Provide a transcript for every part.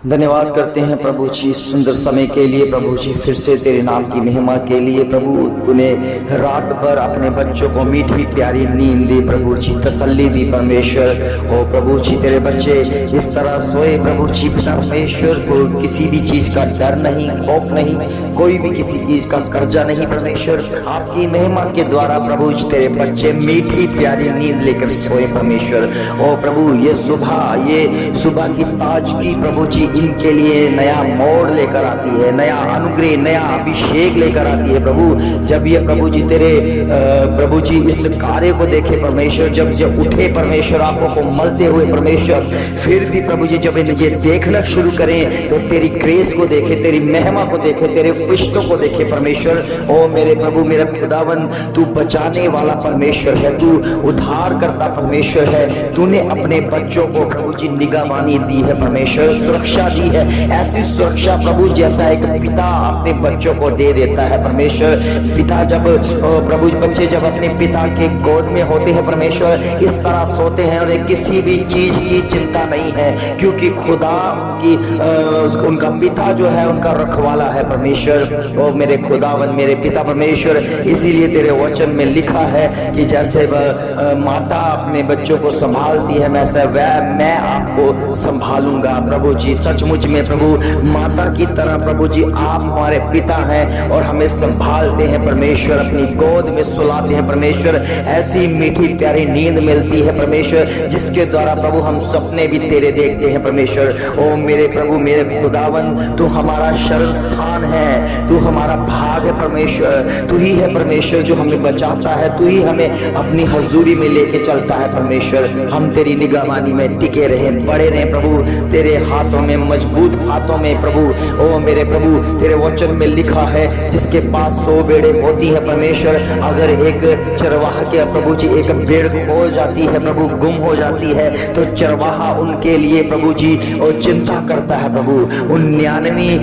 धन्यवाद करते हैं प्रभु जी सुंदर समय के लिए। प्रभु जी फिर से तेरे नाम की महिमा के लिए प्रभु तूने रात भर अपने बच्चों को मीठी प्यारी नींद दी प्रभु जी, तसल्ली दी परमेश्वर। ओ प्रभु जी तेरे बच्चे इस तरह सोए प्रभु जी परमेश्वर को किसी भी चीज का डर नहीं, खौफ नहीं, कोई भी किसी चीज का कर्जा नहीं परमेश्वर। आपकी महिमा के द्वारा प्रभु जी तेरे बच्चे मीठी प्यारी नींद लेकर सोए परमेश्वर। ओ प्रभु ये सुबह की ताजगी प्रभु जी इनके लिए नया मोड़ लेकर आती है, नया अनुग्रह, नया अभिषेक लेकर आती है प्रभु। जब ये प्रभु जी तेरे प्रभु जी इस कार्य को देखे परमेश्वर, जब उठे परमेश्वर आंखों को मलते हुए परमेश्वर, फिर भी प्रभु जी जब इन्हें देखना शुरू करें तो तेरी ग्रेस को देखे, तेरी महिमा को देखे, तेरे फरिश्तों को देखे परमेश्वर। ओ मेरे प्रभु मेरा खुदावन तू बचाने वाला परमेश्वर है, तू उद्धार करता परमेश्वर है। तूने अपने बच्चों को प्रभु जी निगाहबानी दी है परमेश्वर, सुरक्षा दी है, ऐसी सुरक्षा प्रभु जैसा एक पिता अपने बच्चों को दे देता है परमेश्वर। पिता जब प्रभु बच्चे जब अपने पिता के गोद में होते हैं परमेश्वर, इस तरह सोते हैं और किसी भी चीज की चिंता नहीं है, क्योंकि खुदा की उनका पिता जो है उनका रखवाला है परमेश्वर। ओ मेरे खुदावन मेरे पिता परमेश्वर, इसीलिए तेरे वचन में लिखा है कि जैसे माता अपने बच्चों को संभालती है वैसे मैं आपको संभालूंगा प्रभु जी। सचमुच में प्रभु माता की तरह प्रभु जी आप हमारे पिता हैं और हमें संभालते हैं परमेश्वर, अपनी गोद में सुलाते हैं परमेश्वर। ऐसी मीठी प्यारी नींद मिलती है परमेश्वर जिसके द्वारा प्रभु हम सपने भी तेरे देखते हैं परमेश्वर। ओ मेरे प्रभु मेरे खुदावन तू हमारा शरण स्थान है, तू हमारा भाग है परमेश्वर। तू ही है परमेश्वर जो हमें बचाता है, तू ही हमें अपनी हजूरी में लेके चलता है परमेश्वर। हम तेरी निगाहबानी में टिके रहे, बड़े रहे प्रभु तेरे हाथों में, मजबूत हाथों में प्रभु। ओ मेरे प्रभु तेरे वचन में लिखा है जिसके पास 100 भेड़ें होती है परमेश्वर, अगर एक चरवाहा के प्रभु जी एक भेड़ खो जाती है प्रभु, गुम हो जाती है, तो चरवाहा उनके लिए प्रभु जी और चिंता करता है प्रभु। उन 99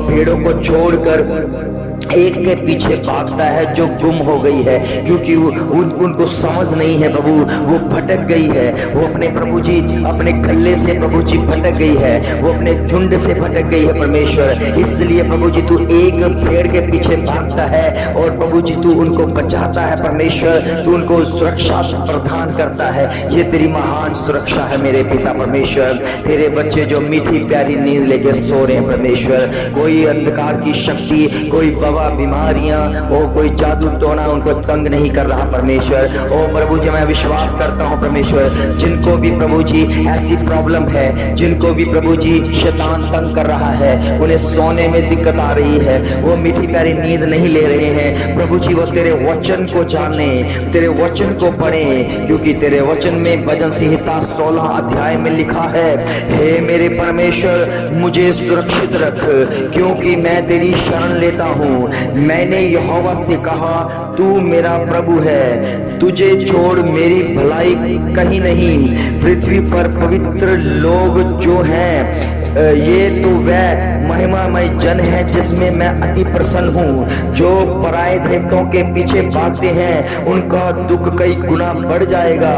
भेड़ों को छोड़कर एक के पीछे भागता है जो गुम हो गई है, क्योंकि उनको समझ नहीं है प्रभु, वो भटक गई है, वो अपने प्रभु जी अपने गले से प्रभु जी भटक गई है, वो अपने झुंड से भटक गई है परमेश्वर। इसलिए प्रभु जी तू एक भेड़ के पीछे भागता है और प्रभु जी तू उनको बचाता है परमेश्वर, तू उनको सुरक्षा प्रदान करता है। ये तेरी महान सुरक्षा है मेरे पिता परमेश्वर। तेरे बच्चे जो मीठी प्यारी नींद लेके सो रहे हैं परमेश्वर, कोई अंधकार की शक्ति, कोई बीमारियां, ओ कोई जादू टोना उनको तंग नहीं कर रहा परमेश्वर। ओ प्रभु जी मैं विश्वास करता हूं परमेश्वर, जिनको भी प्रभु जी ऐसी प्रॉब्लम है, जिनको भी प्रभु जी शैतान तंग कर रहा है, उन्हें सोने में दिक्कत आ रही है, वो मीठी प्यारी नींद नहीं ले रहे हैं प्रभु जी, वो तेरे वचन को जाने, तेरे वचन को पढ़े, क्योंकि तेरे वचन में भजन संहिता 16 अध्याय में लिखा है, हे मेरे परमेश्वर मुझे सुरक्षित रख, क्योंकि मैं तेरी शरण लेता हूँ। मैंने यहोवा से कहा तू मेरा प्रभु है, तुझे छोड़ मेरी भलाई कहीं नहीं। पृथ्वी पर पवित्र लोग जो हैं ये तो वह महिमामय जन है जिसमें मैं अति प्रसन्न हूँ। जो पराये देवताओं के पीछे भागते हैं उनका दुख कई गुना बढ़ जाएगा।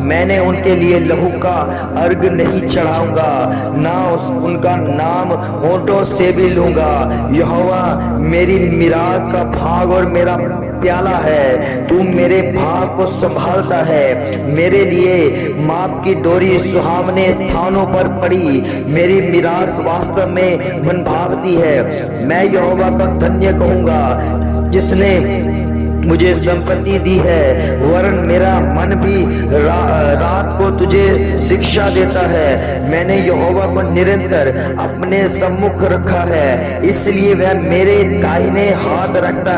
मैंने उनके लिए लहू का अर्घ नहीं चढ़ाऊंगा, ना उनका नाम होठों से भी लूंगा। यहोवा मेरी मिरास का भाग और मेरा प्याला है, तू मेरे भाग को संभालता है। मेरे लिए माप की डोरी सुहावने स्थानों पर पड़ी, मेरी मिरास वास्तव में मन भावती है। मैं यहोवा का धन्य कहूंगा जिसने मुझे संपत्ति दी है, वरन मेरा मन भी रात को तुझे शिक्षा देता है। मैंने यहोवा को निरंतर अपने सम्मुख रखा है, इसलिए वह मेरे दाहिने हाथ रहता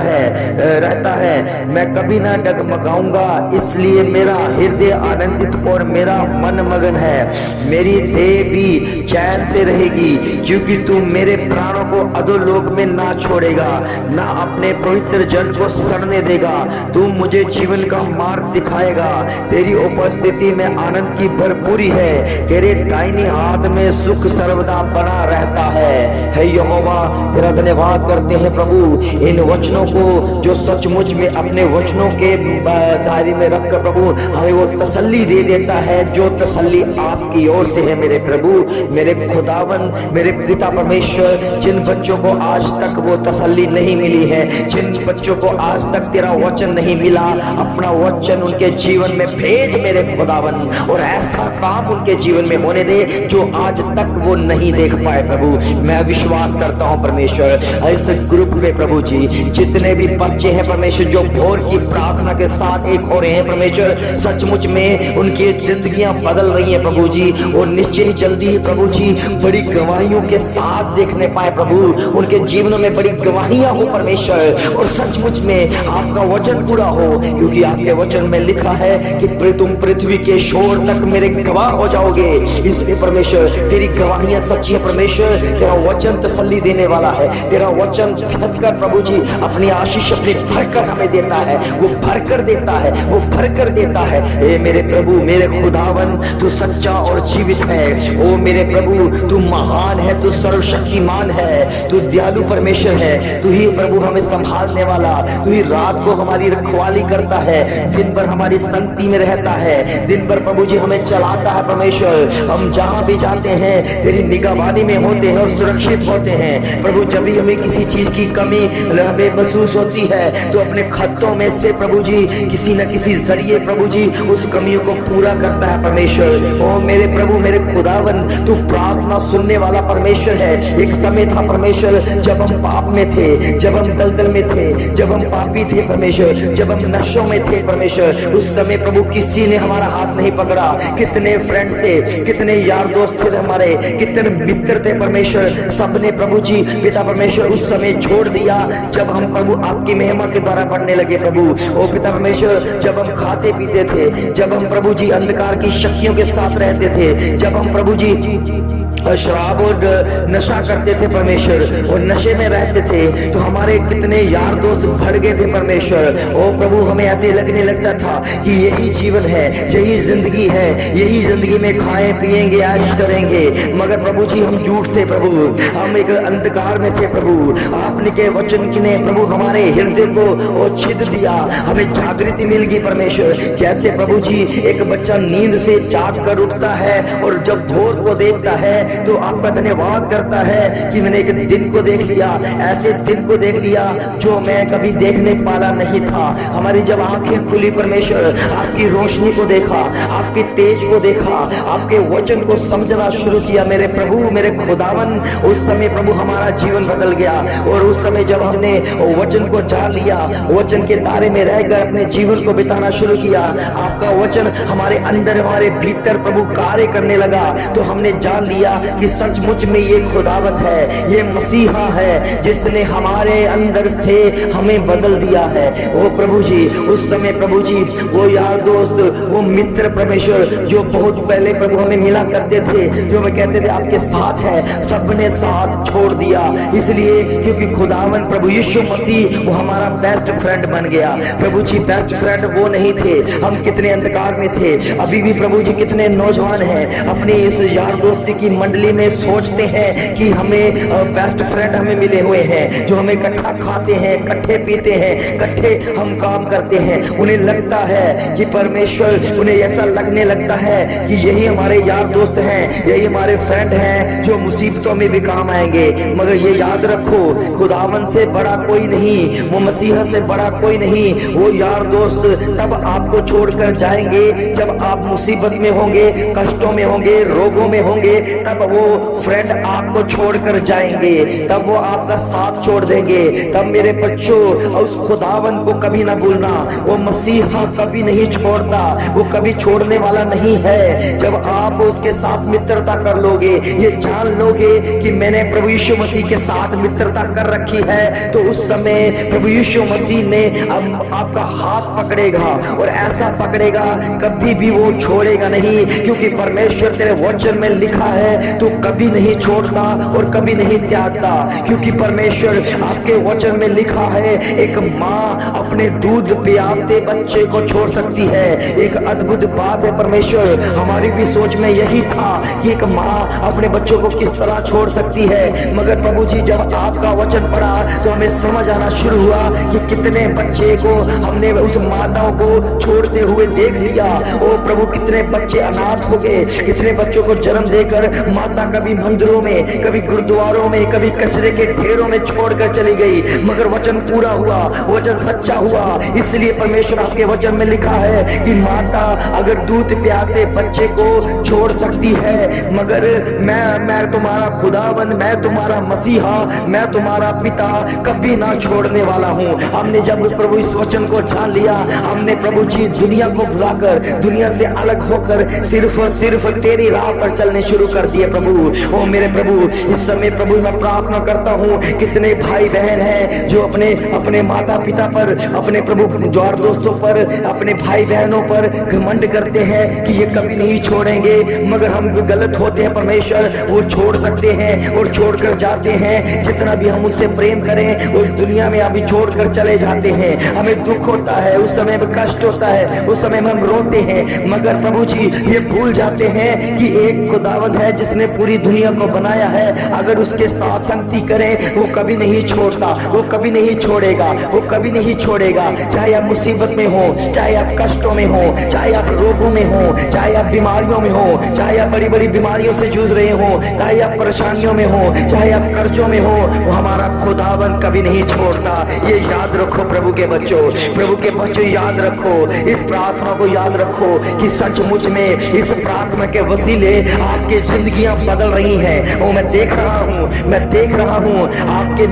है। मैं कभी ना डगमगाऊंगा, इसलिए मेरा हृदय आनंदित और मेरा मन मगन है। मेरी देह भी चैन से रहेगी, क्योंकि तू मेरे प्राणों को अधोलोक में ना छोड़ेगा, ना अपने पवित्र जन को सड़ने देगा। देगा, तू मुझे जीवन का मार्ग दिखाएगा। तेरी उपस्थिति में आनंद की भरपूरी है, तेरे दाहिने हाथ में सुख सर्वदा बना रहता है। यहोवा तेरा धन्यवाद करते हैं प्रभु, इन वचनों को जो सचमुच में अपने वचनों के दायरे में रखकर प्रभु हमें वो तसल्ली दे देता है, जो तसल्ली आपकी ओर से है। मेरे प्रभु, मेरे खुदावन, मेरे पिता परमेश्वर, जिन बच्चों को आज तक वो तसल्ली नहीं मिली है, जिन बच्चों को आज तक तेरा वचन नहीं मिला, अपना वचन उनके जीवन में भेज मेरे खुदावन, और ऐसा काम उनके जीवन में होने दे जो आज तक वो नहीं देख पाए प्रभु। मैं विश्वास करता हूँ परमेश्वर, इस ग्रुप में प्रभु जी जितने भी बच्चे हैं परमेश्वर, जो भोर की प्रार्थना के साथ एक हो रहे हैं परमेश्वर, सचमुच में उनकी जिंदगियां बदल रही हैं प्रभु जी, और निश्चय ही जल्दी ही प्रभु जी बड़ी गवाहियों के साथ देखने पाए प्रभु, उनके जीवनों में बड़ी गवाहियां हो परमेश्वर, और सचमुच में आपका वचन पूरा हो, क्योंकि आपके वचन में लिखा है कि तुम पृथ्वी के छोर तक मेरे गवाह हो जाओगे। इसलिए परमेश्वर तेरी गवाहियां सच्ची है परमेश्वर, तेरा वचन तसल्ली देने वाला है, तेरा वचन भरकर प्रभु जी अपनी आशीष अपनी भरकर हमें देता है, वो भरकर देता है, वो भरकर देता है। ए मेरे प्रभु, मेरे खुदावन, तू सच्चा और जीवित है। ओ मेरे प्रभु, तू महान है, तू सर्वशक्तिमान है, तू दयालु परमेश्वर है, तू ही प्रभु हमें संभालने वाला, तू ही रात को हमारी रखवाली करता है, दिन भर हमारी संगति में रहता है, दिन भर प्रभु जी हमें चलाता है परमेश्वर। हम जहां भी जाते हैं तेरी निगरानी में होते हैं और सुरक्षित होते हैं प्रभु। जब भी हमें किसी चीज की कमी हमें महसूस होती है तो अपने खतों में से प्रभु जी किसी न किसी जरिए प्रभु जी उस कमियों को पूरा करता है परमेश्वर। ओ मेरे प्रभु, मेरे खुदावन, तू प्रार्थना सुनने वाला परमेश्वर है। एक समय था परमेश्वर जब हम पाप में थे, जब हम दलदल में थे, जब हम पापी थे परमेश्वर, जब हम नशों में थे परमेश्वर, उस समय प्रभु किसी ने हमारा हाथ नहीं पकड़ा। कितने फ्रेंड से, कितने यार दोस्त थे हमारे, कितने मित्र थे परमेश्वर, सबने प्रभु जी पिता परमेश्वर उस समय छोड़ दिया जब हम प्रभु आपकी महिमा के द्वारा बढ़ने लगे प्रभु। ओ पिता परमेश्वर, जब हम खाते पीते थे, जब हम प्रभु जी अंधकार की शक्तियों के साथ रहते थे, जब हम प्रभु जी शराब और नशा करते थे परमेश्वर, और नशे में रहते थे, तो हमारे कितने यार दोस्त भर गए थे परमेश्वर। ओ प्रभु, हमें ऐसे लगने लगता था कि यही जीवन है, यही जिंदगी है, यही जिंदगी में खाएं पिएंगे ऐश करेंगे, मगर प्रभु जी हम झूठ थे प्रभु, हम एक अंधकार में थे प्रभु। आपने के वचन ने प्रभु हमारे हृदय को छिद दिया, हमें जागृति मिल गई परमेश्वर। जैसे प्रभु जी एक बच्चा नींद से जाग कर उठता है और जब भोर को देखता है तो आपका धन्यवाद करता है कि मैंने एक दिन को देख लिया, ऐसे दिन को देख लिया जो मैं कभी देखने वाला नहीं था। हमारी जब आंखें खुली परमेश्वर, आपकी रोशनी को देखा, आपकी तेज को देखा, आपके वचन को समझना शुरू किया मेरे प्रभु, मेरे खुदावन, उस समय प्रभु हमारा जीवन बदल गया। और उस समय जब हमने वचन को जान लिया, वचन के दायरे में रहकर अपने जीवन को बिताना शुरू किया, आपका वचन हमारे अंदर, हमारे भीतर प्रभु कार्य करने लगा, तो हमने जान लिया कि सचमुच में ये खुदावत है, ये मसीहा है जिसने हमारे अंदर से हमें बदल दिया है। वो प्रभु जी उस समय प्रभु जी वो यार दोस्त, वो मित्र परमेश्वर जो बहुत पहले प्रभु हमें मिला करते थे, जो हमें कहते थे आपके साथ है, सबने साथ छोड़ दिया, इसलिए क्योंकि खुदावन प्रभु यीशु मसीह वो हमारा बेस्ट फ्रेंड बन गया। प्रभु जी बेस्ट फ्रेंड वो नहीं थे, हम कितने अंधकार में थे। अभी भी प्रभु जी कितने नौजवान हैं अपनी इस यार दोस्ती की मंडली में सोचते हैं कि हमें बेस्ट फ्रेंड हमें मिले हुए हैं, जो हमें इकट्ठा खाते हैं, इकट्ठे पीते हैं, इकट्ठे हम काम करते हैं। उन्हें लगता है कि परमेश्वर, उन्हें ऐसा लगने लगता है कि यही हमारे यार दोस्त हैं, यही हमारे फ्रेंड हैं जो मुसीबतों में भी काम आएंगे। मगर ये याद रखो, खुदावन से बड़ा कोई नहीं, वो मसीहा से बड़ा कोई नहीं। वो यार दोस्त तब आपको छोड़कर जाएंगे जब आप मुसीबत में होंगे, कष्टों में होंगे, रोगों में होंगे, तब वो फ्रेंड आपको छोड़कर जाएंगे, तब वो आपका साथ छोड़ देंगे। तब मेरे बच्चों, उस खुदावन को कभी ना भूलना, वो मसीहा कभी नहीं छोड़ता, वो कभी छोड़ने वाला नहीं है। जब आप उसके साथ मित्रता कर लोगे, ये जान लोगे कि मैंने प्रभु यीशु मसीह के साथ मित्रता कर रखी है, तो उस समय प्रभु यीशु मसीह ने आपका हाथ पकड़ेगा, और ऐसा पकड़ेगा कभी भी वो छोड़ेगा नहीं, क्योंकि परमेश्वर तेरे वचन में लिखा लिखा है तू कभी नहीं छोड़ता और कभी नहीं त्यागता, क्योंकि परमेश्वर आपके वचन में लिखा है एक माँ अपने दूध पियाते बच्चे को छोड़ सकती है। एक अद्भुत बात है परमेश्वर, हमारी भी सोच में यही था कि एक माँ अपने बच्चों को किस तरह छोड़ सकती है, मगर प्रभु जी जब आपका वचन पढ़ा तो हमें समझ आना शुरू हुआ कि कितने बच्चे को हमने उस माताओं को छोड़ते हुए देख लिया। ओ प्रभु, कितने बच्चे अनाथ हो गए, कितने बच्चों को जन्म देकर माता कभी मंदिरों में, कभी गुरुद्वारों में, कभी कचरे के ढेरों में छोड़कर चली गई, मगर वचन पूरा हुआ, वचन सच्चा हुआ। इसलिए परमेश्वर आपके वचन में लिखा है कि माता अगर दूध पियाते बच्चे को छोड़ सकती है, मगर मैं तुम्हारा खुदाबंद, मैं तुम्हारा मसीहा, मैं तुम्हारा पिता कभी ना छोड़ने वाला हूँ। हमने जब प्रभु इस वचन को जान लिया, हमने प्रभु जी दुनिया को भुलाकर, दुनिया से अलग होकर सिर्फ और सिर्फ तेरी राह पर चलने शुरू कर दिए। प्रभु, ओ मेरे प्रभु, इस समय प्रभु मैं प्रार्थना करता हूँ, कितने भाई बहन हैं जो अपने अपने माता पिता पर, अपने प्रभु यार दोस्तों पर, अपने भाई बहनों पर घमंड करते हैं कि ये कभी नहीं छोड़ेंगे, मगर हम गलत होते हैं परमेश्वर। वो छोड़ सकते हैं और छोड़कर जाते हैं, जितना भी हम उनसे प्रेम करें उस दुनिया में अभी छोड़कर चले जाते हैं। हमें दुख होता है, उस समय में कष्ट होता है, उस समय में हम रोते हैं, मगर प्रभु जी ये भूल जाते हैं कि एक खुदावंद है जिसने पूरी दुनिया को बनाया है। अगर उसके साथ संगति करें वो कभी नहीं छोड़ता, वो कभी नहीं छोड़ेगा, वो कभी नहीं छोड़ेगा। चाहे आप मुसीबत में हो, चाहे आप कष्टों में हो, चाहे आप रोगों में हो, चाहे आप बीमारियों में हो, चाहे आप बड़ी बड़ी बीमारियों से जूझ रहे हो, चाहे आप परेशानियों में हो, चाहे आप कर्जों में हो, वो हमारा खुदावन कभी नहीं छोड़ता। ये याद रखो प्रभु के बच्चों, प्रभु के बच्चों याद रखो, इस प्रार्थना को याद रखो कि सचमुच में इस प्रार्थना के वसीले आपकी जिंदगियां बदल रही हैं। वो मैं देख रहा हूँ, मैं देख रहा हूँ आपके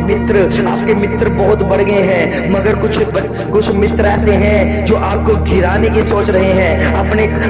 मित्र बहुत बढ़ गए हैं, मगर कुछ मित्र ऐसे हैं जो आपको गिराने की सोच रहे हैं।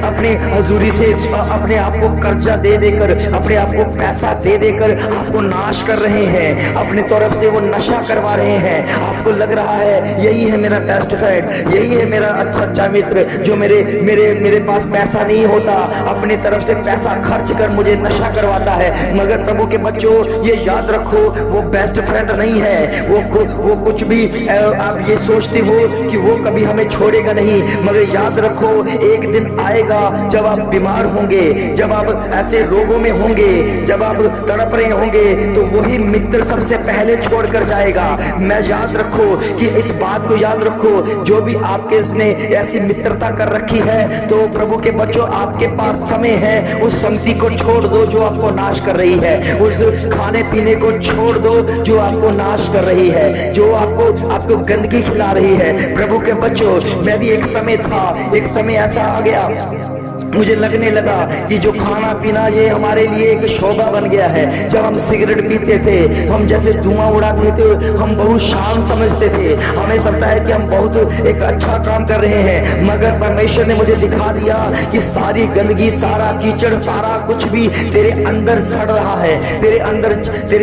अपने हजूरी से अपने आप को कर्जा दे देकर, अपने आप को पैसा दे देकर आपको नाश कर रहे हैं, अपनी तरफ से वो नशा करवा रहे हैं। आपको लग रहा है यही है मेरा बेस्ट फ्रेंड, यही है मेरा अच्छा मित्र जो मेरे पास पैसा नहीं होता, अपनी तरफ से पैसा खर्च कर मुझे नशा करवाता है। मगर प्रभु के बच्चों ये याद रखो, वो बेस्ट फ्रेंड नहीं है, वो कुछ भी आप ये सोचते हो कि वो कभी हमें छोड़ेगा नहीं, मगर याद रखो एक दिन आएगा जब आप बीमार होंगे, जब आप ऐसे रोगों में होंगे, जब आप तड़प रहे होंगे, तो वही मित्र सबसे पहले छोड़कर जाएगा। मैं याद रखो कि इस बात को याद रखो, जो भी आपके इसने ऐसी मित्रता कर रखी है, तो प्रभु के बच्चों आपके पास समय है, उस संगति को छोड़ दो जो आपको नाश कर रही है, उस खाने पीने को छोड़ दो जो आपको नाश कर रही है, जो आपको गंदगी खिला रही है। प्रभु के बच्चों, मैं भी एक समय ऐसा आ गया, मुझे लगने लगा कि जो खाना पीना ये हमारे लिए एक शोभा बन गया है। जब हम सिगरेट पीते थे, हम जैसे धुआं उड़ाते थे, हम बहुत शान समझते थे, हमें लगता है कि हम बहुत एक अच्छा काम कर रहे हैं, मगर परमेश्वर ने मुझे दिखा दिया कि सारी गंदगी, सारा कीचड़, सारा कुछ भी तेरे अंदर सड़ रहा है, तेरे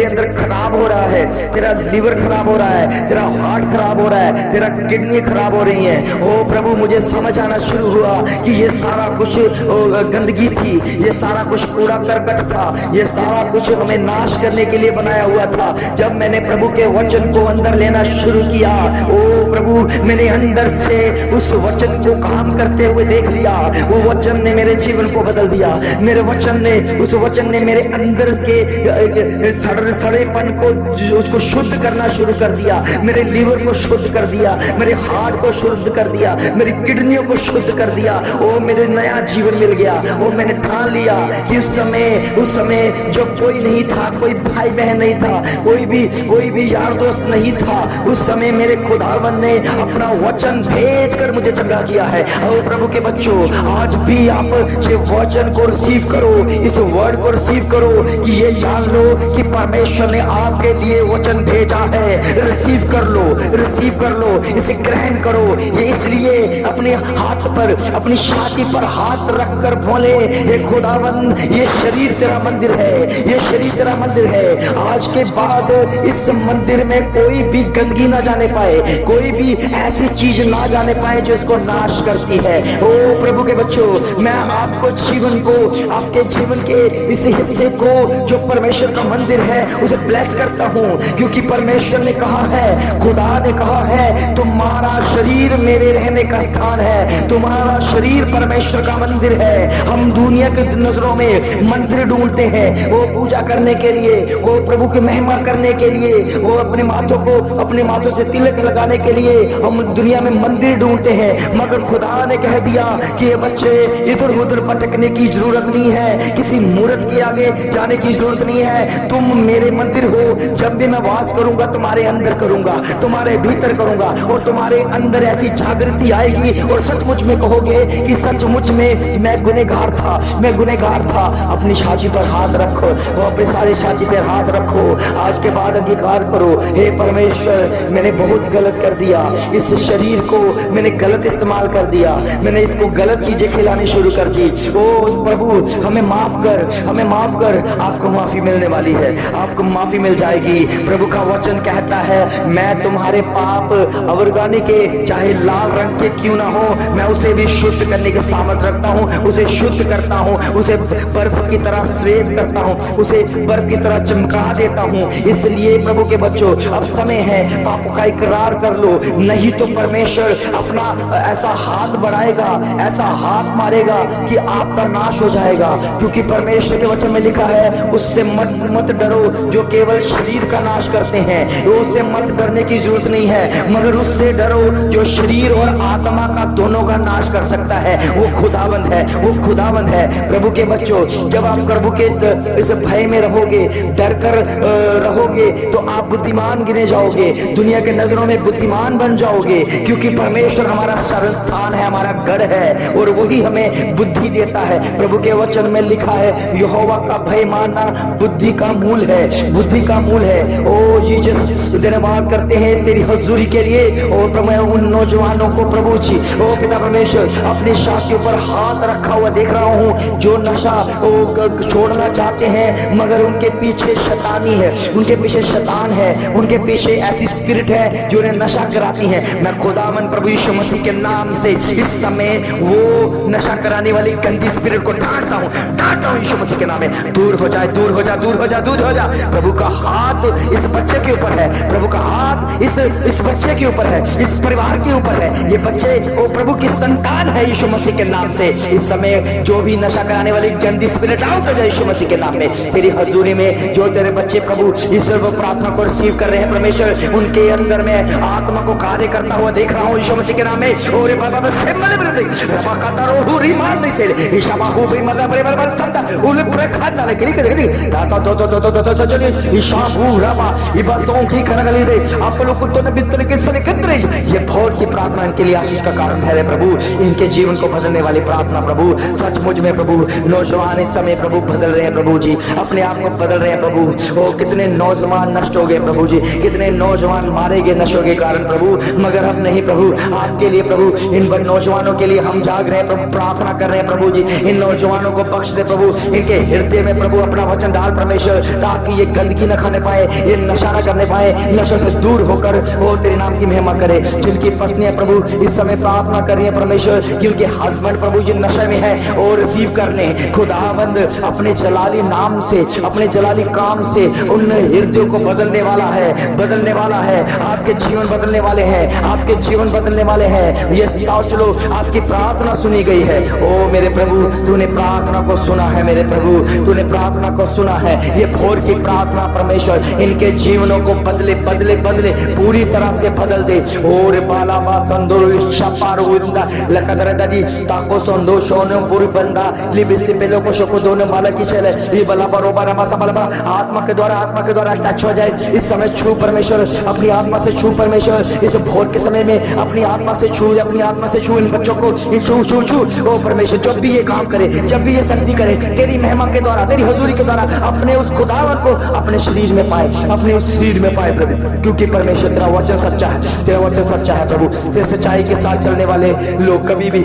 अंदर खराब हो रहा है, तेरा लीवर खराब हो रहा है, तेरा हार्ट खराब हो रहा है, तेरा किडनी खराब हो रही है। ओ प्रभु, मुझे समझ आना शुरू हुआ कि ये सारा कुछ गंदगी थी, ये सारा कुछ कूड़ा करकट था, ये सारा कुछ हमें नाश करने के लिए बनाया हुआ था। जब मैंने प्रभु के वचन को अंदर लेना शुरू किया, ओ प्रभु, मैंने अंदर से उस वचन को काम करते हुए देख लिया। वो वचन ने मेरे जीवन को बदल दिया, उस वचन ने मेरे अंदर के सड़ेपन को उसको शुद्ध करना शुरू कर दिया, मेरे लीवर को शुद्ध कर दिया, मेरे हार्ट को शुद्ध कर दिया, मेरी किडनियों को शुद्ध कर दिया। ओ मेरे नया जीवन मिल गया। वो मैंने ठान लिया कि उस समय जब कोई नहीं था, कोई भाई बहन नहीं था, कोई भी यार दोस्त नहीं था, उस समय मेरे खुदावंद ने अपना वचन भेजकर मुझे चंगा किया है। और प्रभु के बच्चों, आज भी आप ये वचन को रिसीव करो, इस वर्ड को रिसीव करो कि ये जान लो कि परमेश्वर ने आपके लिए वचन भेजा है। रिसीव कर लो, इसे ग्रहण करो। ये इसलिए अपने हाथ पर, अपनी छाती पर हाथ रखकर बोले, हे खुदावंद ये शरीर तेरा मंदिर है, ये शरीर तेरा मंदिर है। आज के बाद इस मंदिर में कोई भी गंदगी ना जाने पाए, कोई भी ऐसी चीज ना जाने पाए जो इसको नाश करती है। ओ प्रभु के बच्चों, मैं आपको जीवन को, आपके जीवन के इस हिस्से को जो परमेश्वर का मंदिर है उसे ब्लेस करता हूँ, क्योंकि परमेश्वर ने कहा है, खुदा ने कहा है, तुम्हारा शरीर मेरे रहने का स्थान है, तुम्हारा शरीर परमेश्वर का मंदिर है। हम दुनिया के नजरों में मंदिर ढूंढते हैं, वो पूजा करने के लिए, वो प्रभु की महिमा करने के लिए, वो अपने माथों से तिलक लगाने के लिए हम दुनिया में मंदिर ढूंढते हैं। मगर खुदा ने कह दिया कि ये बच्चे, इधर उधर भटकने की जरूरत नहीं है, किसी मूर्त के आगे जाने की जरूरत नहीं है। तुम मेरे मंदिर हो। जब भी मैं वास करूंगा तुम्हारे अंदर करूंगा, तुम्हारे भीतर करूंगा, और तुम्हारे अंदर ऐसी जागृति आएगी और सचमुच में कहोगे कि सचमुच में मैं गुनहगार था, मैं गुनहगार था। अपनी छाती पर हाथ रखो, और अपने सारे छाती पर हाथ रखो। आज के बाद अंगीकार करो, हे परमेश्वर मैंने बहुत गलत कर दिया, इस शरीर को मैंने गलत इस्तेमाल कर दिया, मैंने इसको गलत चीजें खिलानी शुरू कर दी। ओ प्रभु हमें माफ कर, हमें माफ कर। आपको माफी मिलने वाली है, आपको माफी मिल जाएगी। प्रभु का वचन कहता है, मैं तुम्हारे पाप अवरगाने के चाहे लाल रंग के क्यों ना हो, मैं उसे भी शुद्ध करने के सामर्थ्य रखता हूँ, उसे शुद्ध करता हूँ, उसे बर्फ की तरह श्वेत करता हूँ, उसे बर्फ की तरह चमका देता हूँ। इसलिए प्रभु के बच्चों, अब समय है पापों का इकरार कर लो, नहीं तो परमेश्वर अपना ऐसा हाथ बढ़ाएगा, ऐसा हाथ मारेगा कि आपका नाश हो जाएगा। क्योंकि परमेश्वर के वचन में लिखा है, उससे मत डरो जो केवल शरीर का नाश करते हैं, उससे मत डरने की जरूरत नहीं है, मगर उससे डरो जो शरीर और आत्मा का दोनों का नाश कर सकता है। वो खुदावंद है, वो खुदावंद है। प्रभु के बच्चों, जब आप प्रभु के इस भय में रहोगे, डर कर रहोगे, तो आप बुद्धिमान गिने जाओगे, दुनिया के नजरों में बुद्धिमान बन जाओगे। क्योंकि परमेश्वर हमारा शरण स्थान है, हमारा गढ़ है, और वही हमें बुद्धि देता है। प्रभु के वचन में लिखा है, यहोवा का भय मानना बुद्धि का मूल है, बुद्धि का मूल है। ओ जीसस, धन्यवाद करते हैं तेरी हजूरी के लिए। और प्रभु उन नौजवानों को प्रभु जी, ओ पिता परमेश्वर, अपनी छातियों पर हाथ रखा हुआ देख रहा हूँ, जो नशा छोड़ना चाहते हैं, मगर उनके पीछे शैतानी है, उनके पीछे शैतान है, उनके पीछे ऐसी स्पिरिट है जो उन्हें नशा कराती है। मैं खुदावन प्रभु यीशु मसीह के नाम से इस समय वो नशा कराने वाली गंदी स्पिरिट को डांटता हूँ यीशु मसीह के नाम में। दूर हो जाए, दूर हो जा, दूर हो जा, दूर हो जा। प्रभु का हाथ इस बच्चे के ऊपर है, प्रभु का हाथ इस बच्चे के ऊपर है, इस परिवार के ऊपर है। ये बच्चे वो प्रभु की संतान है यीशु मसीह के नाम से। इस समय जो भी नशा कराने वाली गंदी स्पिरिट आउट हो जाए यीशु मसीह के नाम में। तेरी हजूरी में जो तेरे बच्चे प्रभु ईश्वर वो प्रार्थना को रिसीव कर रहे हैं, परमेश्वर उनके अंदर में आत्मा को कार्य करता हुआ देख रहा हूँ यीशु मसीह के नाम में। और बाबा बस सिम्बल बन गई रबा का तारो रीमान नहीं से ईशाबा हो भी मतलब बड़े बड़े संता उन प्रखाता लेकिन कभी ताता तो चलिए ईशाबू रबा इबातों की खनगली दे आप लोग कुत्तों ने बितर के सने कितने ये बहुत की प्रार्थना इनके लिए आशीष का कारण ठहरे प्रभु। इनके जीवन को बदलने वाली प्रार्थना प्रभु, सचमुच में प्रभु नौजवान इस समय प्रभु बदल रहे हैं प्रभु जी, अपने आप को बदल रहे हैं प्रभु। ओ कितने नौजवान नष्ट हो गए प्रभु जी, कितने नौजवान मारे गए नशों के कारण प्रभु, मगर अब नहीं प्रभु, आपके लिए प्रभु, इन नौजवानों के लिए हम जाग रहे हैं प्रभु, प्रार्थना कर रहे हैं प्रभु जी। इन नौजवानों को बख्श दे प्रभु, इनके हृदय में प्रभु अपना वचन डाल परमेश्वर, ताकि ये गंदगी न खाने पाए, ये नशा न करने पाए, नशों से दूर होकर वो तेरे नाम की महिमा करे। जिनकी पत्नियां प्रभु इस समय प्रार्थना कर रही है परमेश्वर, जिनके हस्बैंड प्रभु जी नशे में है और रिसीव कर ले खुदाबंद अपने जलाली नाम से, अपने जलाली काम से उन हृदयों को बदलने वाला है, बदलने वाला है। आपके जीवन बदलने वाले हैं, आपके जीवन बदलने वाले हैं। ये सोच लो, आपकी प्रार्थना सुनी गई है। ओ मेरे प्रभु, तूने प्रार्थना को सुना है मेरे प्रभु, तूने प्रार्थना को सुना है। ये भोर की प्रार्थना परमेश्वर इनके जीवनों को बदले बदले बदले पूरी तरह से बदल दे। और बाला बा संदो शपार उंदा लकदर दादी ताको संदो शोनो पूरी बंदा लिबिस पेलो को शको दोनों माला की चले ये बला बरोबर मासा बला आत्मा के द्वारा टच हो जाए। इस समय छू परमेश्वर, अपनी आत्मा से छू परमेश्वर, इस भोर के समय में अपनी आत्मा से छू, अपनी आत्मा से छू इन बच्चों को, छू छू छू। ओ परमेश्वर, जब भी ये काम करे, जब भी ये शक्ति करे, तेरी महिमा के द्वारा, तेरी हजूरी के द्वारा अपने उस खुदावन को अपने शरीर में पाए, अपने उस शरीर में पाए प्रभु। क्योंकि परमेश्वर तेरा वचन सच्चा है, तेरा वचन सच्चा है प्रभु। तेरे सच्चाई के साथ चलने वाले लोग कभी भी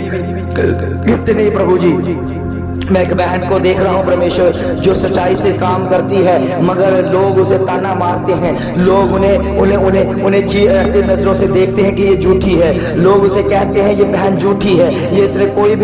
दिखते नहीं प्रभु जी। मैं एक बहन को देख रहा हूँ परमेश्वर, जो सच्चाई से काम करती है, मगर लोग उसे ताना मारते हैं, लोग उन्हें ऐसे नजरों से देखते हैं कि ये झूठी है, लोग उसे कहते हैं ये बहन झूठी है, ये सिर्फ कोई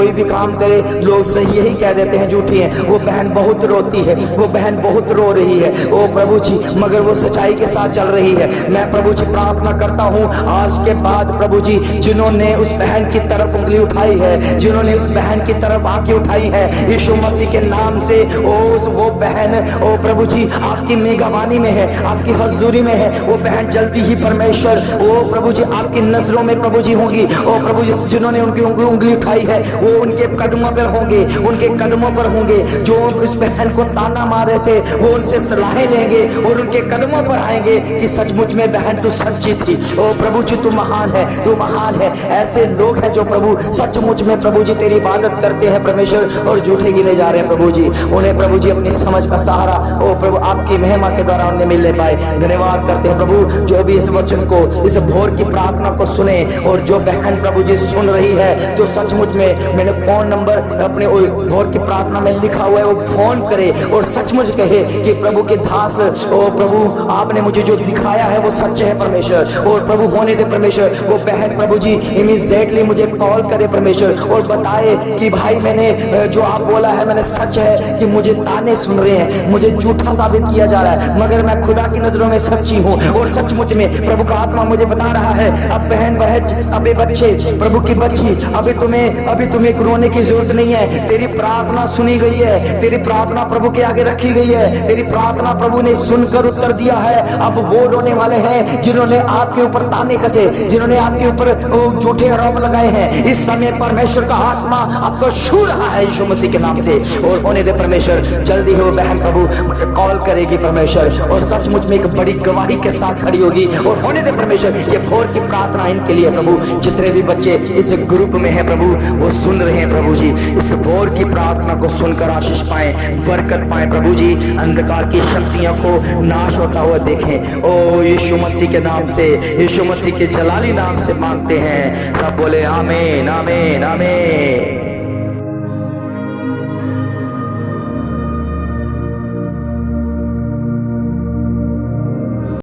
भी काम करे लोग सही यही कह देते हैं झूठी है। वो बहन बहुत रोती है, वो बहन बहुत रो रही है, ओ प्रभु जी, मगर वो सच्चाई के साथ चल रही है। मैं प्रभु जी प्रार्थना करता हूँ आज के बाद प्रभु जी, जिन्होंने उस बहन की तरफ उंगली उठाई है, जिन्होंने उस बहन की तरफ आंखें उठाई है, यीशु मसीह के नाम से वो बहन, ओ प्रभु जी, आपकी मेघवानी में है, आपकी हजूरी में है, वो बहन जल्दी ही परमेश्वर, ओ प्रभु जी, आपकी नजरों में प्रभु जी होंगी। ओ प्रभु जी, जिन्होंने उनकी उंगली उठाई है वो उनके कदमों पर होंगे, उनके कदमों पर होंगे। जो उस बहन को ताना मार रहे थे वो उनसे सलाहें लेंगे और उनके कदमों पर आएंगे कि सचमुच में बहन तू सच्ची थी। ओ प्रभु जी, तू महान है, तू महान है। ऐसे लोग हैं जो प्रभु सचमुच में प्रभु जी तेरी इबादत करते हैं परमेश्वर, और झूठे गिने जा रहे हैं प्रभु जी। उन्हें प्रभु जी अपनी समझ का सहारा, ओ प्रभु, आपकी महिमा के द्वारा उन्हें मिलने पाए। धन्यवाद करते हैं प्रभु, जो भी इस वचन को, इस भोर की प्रार्थना को सुने, और जो बहन प्रभु जी सुन रही है तो सचमुच में मैंने फोन नंबर अपने भोर की प्रार्थना में लिखा हुआ है, वो फोन करे और सचमुच कहे कि प्रभु के दास, ओ प्रभु, आपने मुझे जो दिखाया है वो सच है परमेश्वर, और प्रभु होने दे परमेश्वर। वो बहन प्रभु जी इमीडिएटली मुझे कॉल करे परमेश्वर और बताए कि भाई मैंने जो आप बोला है मैंने सच है कि मुझे ताने सुन रहे हैं, मुझे झूठा साबित किया जा रहा है, मगर मैं खुदा की नजरों में सच्ची हूँ। और सचमुच में प्रभु का आत्मा मुझे बता रहा है, अब बहन अबे बच्चे, प्रभु की बच्ची, अभी तुम्हें रोने की जरूरत नहीं है। तेरी प्रार्थना सुनी गई है, तेरी प्रार्थना प्रभु के आगे रखी गई है, तेरी प्रार्थना प्रभु ने सुनकर उत्तर दिया है। अब वो रोने वाले हैं जिन्होंने आपके ऊपर ताने कसे, जिन्होंने आपके ऊपर झूठे आरोप लगाए हैं। इस समय परमेश्वर का आत्मा आपको छू रहा है यीशु मसीह के नाम से। और होने दे परमेश्वर, जल्दी ही वो बहन प्रभु कॉल करेगी परमेश्वर, और सचमुच में एक बड़ी गवाही के साथ खड़ी होगी। और होने दे परमेश्वर, ये भोर की प्रार्थना इनके लिए प्रभु, जितने भी बच्चे इस ग्रुप में हैं प्रभु, वो सुन रहे हैं प्रभु जी, इस भोर की प्रार्थना को सुनकर आशीष पाए, बरकत पाए प्रभु जी, अंधकार की शक्तियों को नाश होता हुआ देखें। ओ यीशु मसीह के नाम से, यीशु मसीह के जलाली नाम से मांगते हैं। सब बोले आमीन, आमीन, आमीन।